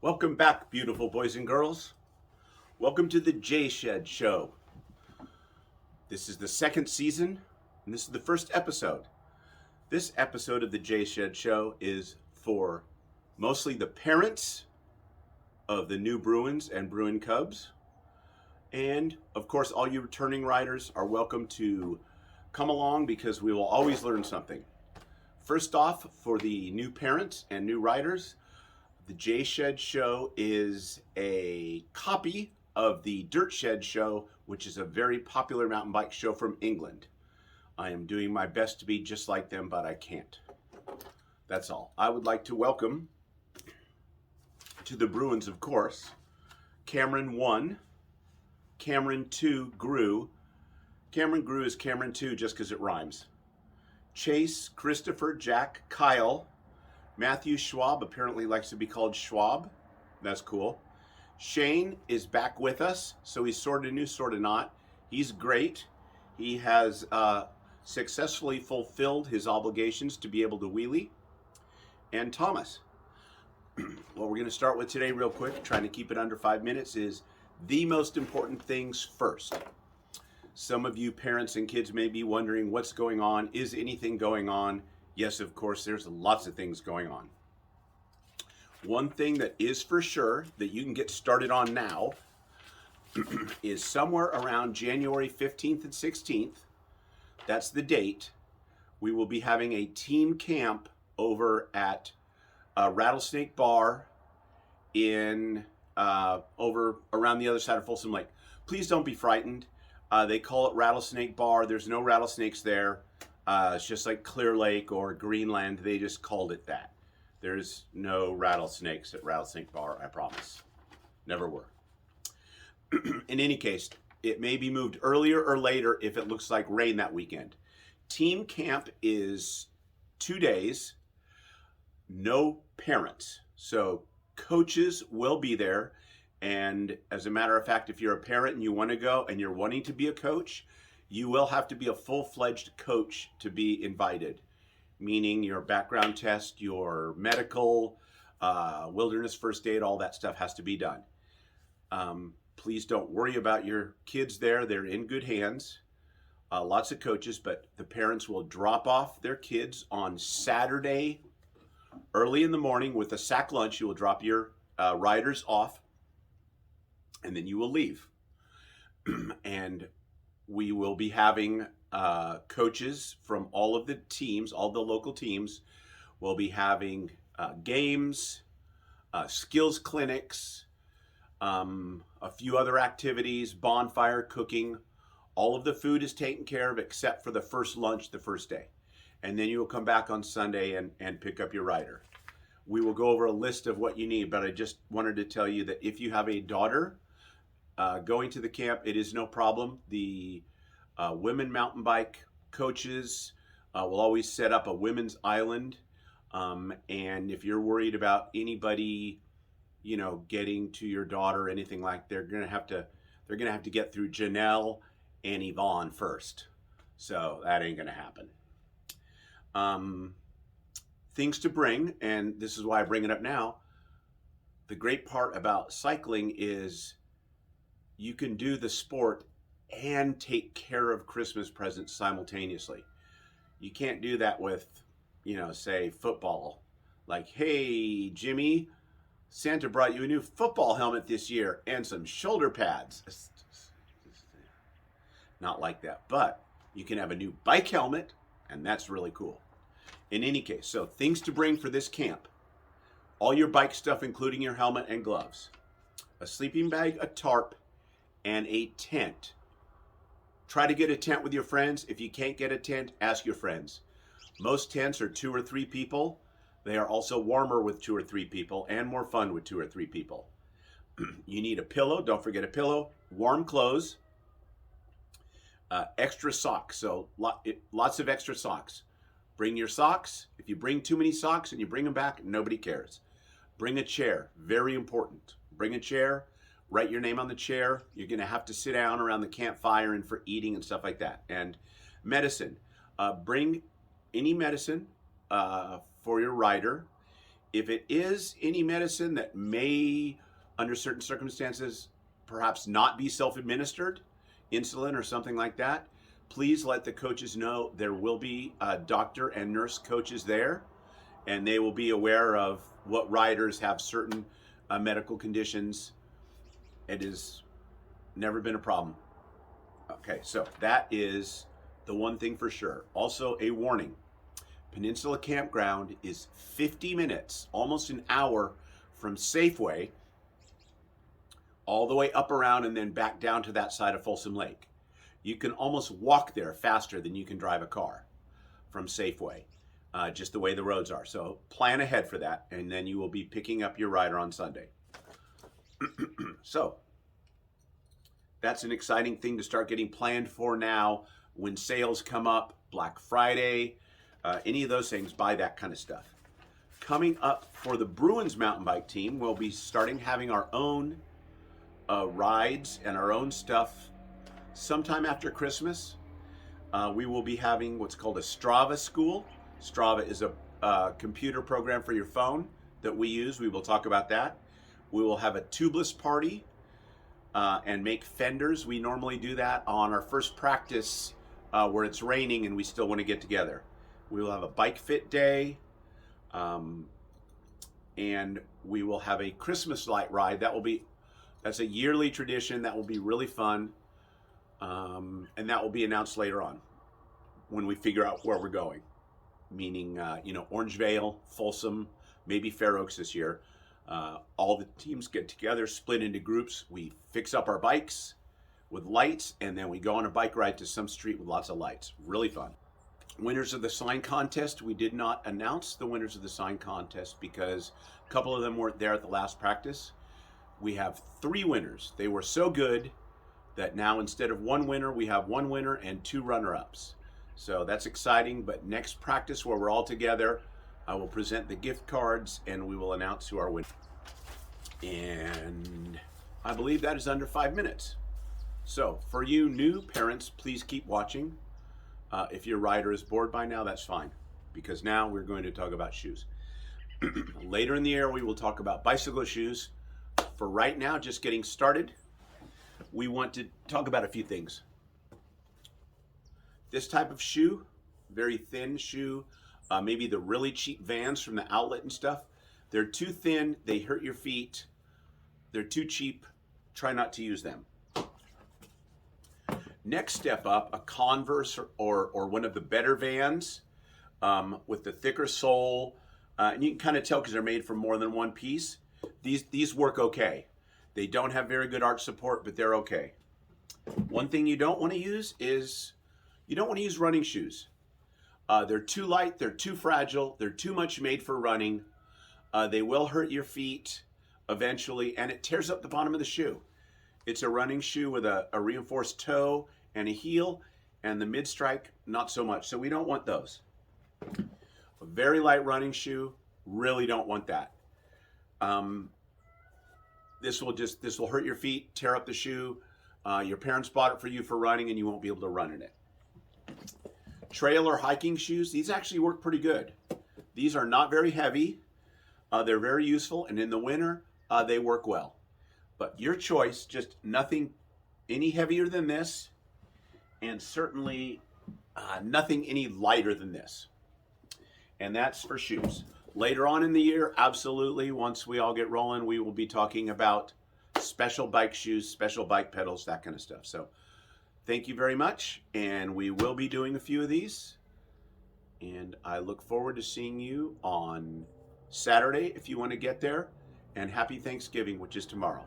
Welcome back, beautiful boys and girls. Welcome to the J Shed Show. This is the second season, and this is the first episode. This episode of the J Shed Show is for mostly the parents of the new Bruins and Bruin Cubs. And, of course, all you returning riders are welcome to come along because we will always learn something. First off, for the new parents and new riders, the J Shed Show is a copy of the Dirt Shed Show, which is a very popular mountain bike show from England. I am doing my best to be just like them, but I can't. That's all. I would like to welcome to the Bruins, of course, Cameron 1, Cameron 2 grew. Cameron grew is Cameron 2 just because it rhymes. Chase, Christopher, Jack, Kyle, Matthew Schwab apparently likes to be called Schwab. That's cool. Shane is back with us, so he's sort of new, sort of not. He's great. He has successfully fulfilled his obligations to be able to wheelie. And Thomas. What we're going to start with today real quick, trying to keep it under 5 minutes, is the most important things first. Some of you parents and kids may be wondering what's going on. Is anything going on? Yes, of course, there's lots of things going on. One thing that is for sure that you can get started on now is somewhere around January 15th and 16th. That's the date. We will be having a team camp over at Rattlesnake Bar in over around the other side of Folsom Lake. Please don't be frightened. They call it Rattlesnake Bar. There's no rattlesnakes there. It's just like Clear Lake or Greenland. They just called it that. There's no rattlesnakes at Rattlesnake Bar, I promise. Never were. In any case, it may be moved earlier or later if it looks like rain that weekend. Team camp is 2 days, no parents. So coaches will be there. And as a matter of fact, if you're a parent and you want to go and you're wanting to be a coach, you will have to be a full-fledged coach to be invited, meaning your background test, your medical, wilderness first aid, all that stuff has to be done. Please don't worry about your kids there. They're in good hands. Lots of coaches, but the parents will drop off their kids on Saturday early in the morning with a sack lunch. You will drop your riders off, and then you will leave. And we will be having coaches from all of the teams, all the local teams. We'll be having games, skills clinics, a few other activities, bonfire, cooking. All of the food is taken care of except for the first lunch the first day. And then you will come back on Sunday and pick up your rider. We will go over a list of what you need, but I just wanted to tell you that if you have a daughter going to the camp, it is no problem. The women mountain bike coaches will always set up a women's island. And if you're worried about anybody, getting to your daughter or anything like, they're gonna have to get through Janelle and Yvonne first. So that ain't gonna happen. Things to bring, and this is why I bring it up now. The great part about cycling is you can do the sport and take care of Christmas presents simultaneously. You can't do that with, say football. Like, hey, Jimmy, Santa brought you a new football helmet this year and some shoulder pads. Not like that, but you can have a new bike helmet, and that's really cool. In any case, so things to bring for this camp. All your bike stuff, including your helmet and gloves. A sleeping bag, a tarp, and a tent. Try to get a tent with your friends. If you can't get a tent, ask your friends. Most tents are 2 or 3 people. They are also warmer with 2 or 3 people and more fun with 2 or 3 people. You need a pillow. Don't forget a pillow. Warm clothes. Extra socks. So lots of extra socks. Bring your socks. If you bring too many socks and you bring them back, nobody cares. Bring a chair. Very important. Bring a chair. Write your name on the chair. You're going to have to sit down around the campfire and for eating and stuff like that. And medicine. Bring any medicine for your rider. If it is any medicine that may, under certain circumstances, perhaps not be self-administered, insulin or something like that, please let the coaches know. There will be doctor and nurse coaches there, and they will be aware of what riders have certain medical conditions. It has never been a problem. Okay, so that is the one thing for sure. Also, a warning. Peninsula Campground is 50 minutes, almost an hour from Safeway, all the way up around and then back down to that side of Folsom Lake. You can almost walk there faster than you can drive a car from Safeway, just the way the roads are. So plan ahead for that, and then you will be picking up your rider on Sunday. So that's an exciting thing to start getting planned for now. When sales come up, Black Friday, any of those things, buy that kind of stuff. Coming up for the Bruins mountain bike team, we'll be starting having our own rides and our own stuff sometime after Christmas. We will be having what's called a Strava school. Strava is a computer program for your phone that we use. We will talk about that. We will have a tubeless party and make fenders. We normally do that on our first practice where it's raining and we still want to get together. We will have a bike fit day, and we will have a Christmas light ride. That's a yearly tradition. That will be really fun, and that will be announced later on when we figure out where we're going. Meaning, Orangevale, Folsom, maybe Fair Oaks this year. All the teams get together, split into groups. We fix up our bikes with lights, and then we go on a bike ride to some street with lots of lights. Really fun. Winners of the sign contest. We did not announce the winners of the sign contest because a couple of them weren't there at the last practice. We have 3 winners. They were so good that now instead of 1 winner, we have 1 winner and 2 runner-ups. So that's exciting, but next practice where we're all together, I will present the gift cards and we will announce who our winner. And I believe that is under 5 minutes. So for you new parents, please keep watching. If your rider is bored by now, that's fine, because now we're going to talk about shoes. Later in the year, we will talk about bicycle shoes. For right now, just getting started, we want to talk about a few things. This type of shoe, very thin shoe, maybe the really cheap Vans from the outlet and stuff, they're too thin, they hurt your feet, they're too cheap, try not to use them. Next step up, a Converse or one of the better Vans with the thicker sole, and you can kind of tell because they're made from more than one piece. These work okay. They don't have very good arch support, but they're okay. One thing you don't want to use is, you don't want to use running shoes. They're too light, they're too fragile, they're too much made for running. They will hurt your feet eventually, and it tears up the bottom of the shoe. It's a running shoe with a reinforced toe and a heel, and the mid-strike, not so much. So we don't want those. A very light running shoe, really don't want that. This will hurt your feet, tear up the shoe. Your parents bought it for you for running, and you won't be able to run in it. Trail or hiking shoes, these actually work pretty good. These are not very heavy. They're very useful, and in the winter, they work well. But your choice, just nothing any heavier than this, and certainly nothing any lighter than this. And that's for shoes. Later on in the year, absolutely, once we all get rolling, we will be talking about special bike shoes, special bike pedals, that kind of stuff. So thank you very much, and we will be doing a few of these. And I look forward to seeing you on Saturday if you want to get there. And happy Thanksgiving, which is tomorrow.